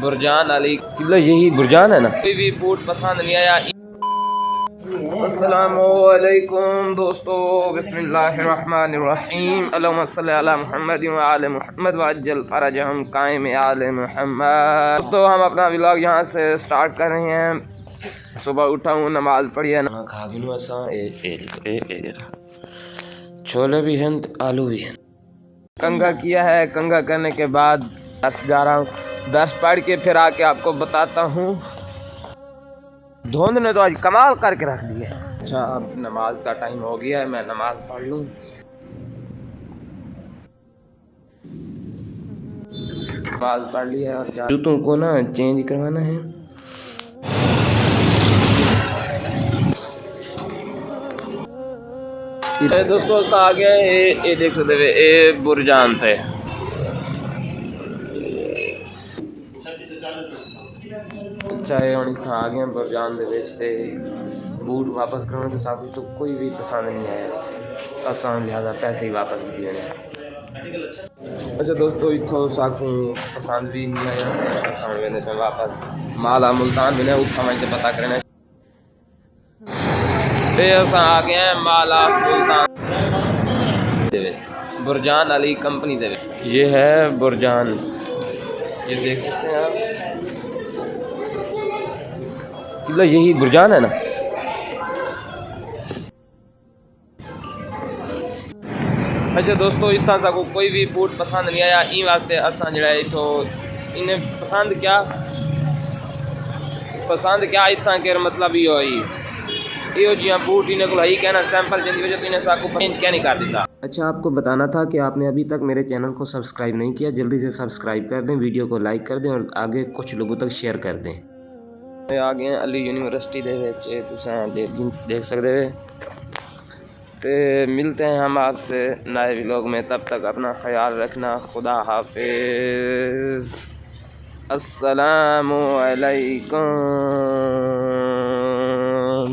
बुरजान अली किला, यही बुरजान है ना। कोई भी बूट पसंद नहीं आया। अस्सलामुअलैकुम दोस्तों, बिस्मिल्लाहिर्रहमानिर्रहीम, अल्लाहुम्मा सल्ली अला मुहम्मद व आले मुहम्मद वअज्जल फरजहुम कायम आले मुहम्मद। दोस्तों हम अपना व्लॉग यहाँ से स्टार्ट कर रहे हैं। सुबह उठा हूँ, नमाज पढ़ी है, खा गिनू असा छोले भी हैं, आलू भी हैं। कंघा किया है, कंघा करने के बाद दर्स जा रहा हूँ। दर्स पढ़ के फिर आके आपको बताता हूँ। धुंध ने तो आज कमाल करके रख दिया। अच्छा, अब नमाज का टाइम हो गया है, मैं नमाज पढ़ लूँ। नमाज पढ़ लिया और जूतों को ना चेंज करवाना है। दोस्तों आ गया ये देख सकते हो, ये बुरजान थे। अच्छा ये हम इतना आ गए बुरजान दे विच ते बूट वापस करने के साथ तो कोई भी पसंद नहीं आया, आसान लिहाजा पैसे ही वापस किए हैं। अच्छा दोस्तों इतो साकू पसंद भी नहीं आया, आसान वेंदे पे वापस माला मुल्तान भी ने उठा मैं पता करना ते असा आ गए हैं माला मुल्तान बुरजान अली कंपनी दे। ये है बुरजान, ये देख सकते हैं आप, किला यही बुरजान है ना। अच्छा दोस्तों इतना सा कोई भी बूट पसंद नहीं आया, इन वास्ते असा जड़ा इतो इन्हें पसंद क्या इतना के मतलब यो जी बूट इन्हें को ही कहना सैंपल जिंदगी वजह तो इन्हें साको क्या नहीं कर देता। अच्छा आपको बताना था कि आपने अभी तक मेरे चैनल को सब्सक्राइब नहीं किया, जल्दी से सब्सक्राइब कर दें, वीडियो को लाइक कर दें और आगे कुछ लोगों तक शेयर कर दें। आ गए अली यूनिवर्सिटी देख सकते हो। तो मिलते हैं हम आपसे नए व्लॉग में, तब तक अपना ख्याल रखना। खुदा हाफिज़, अस्सलामु अलैकुम।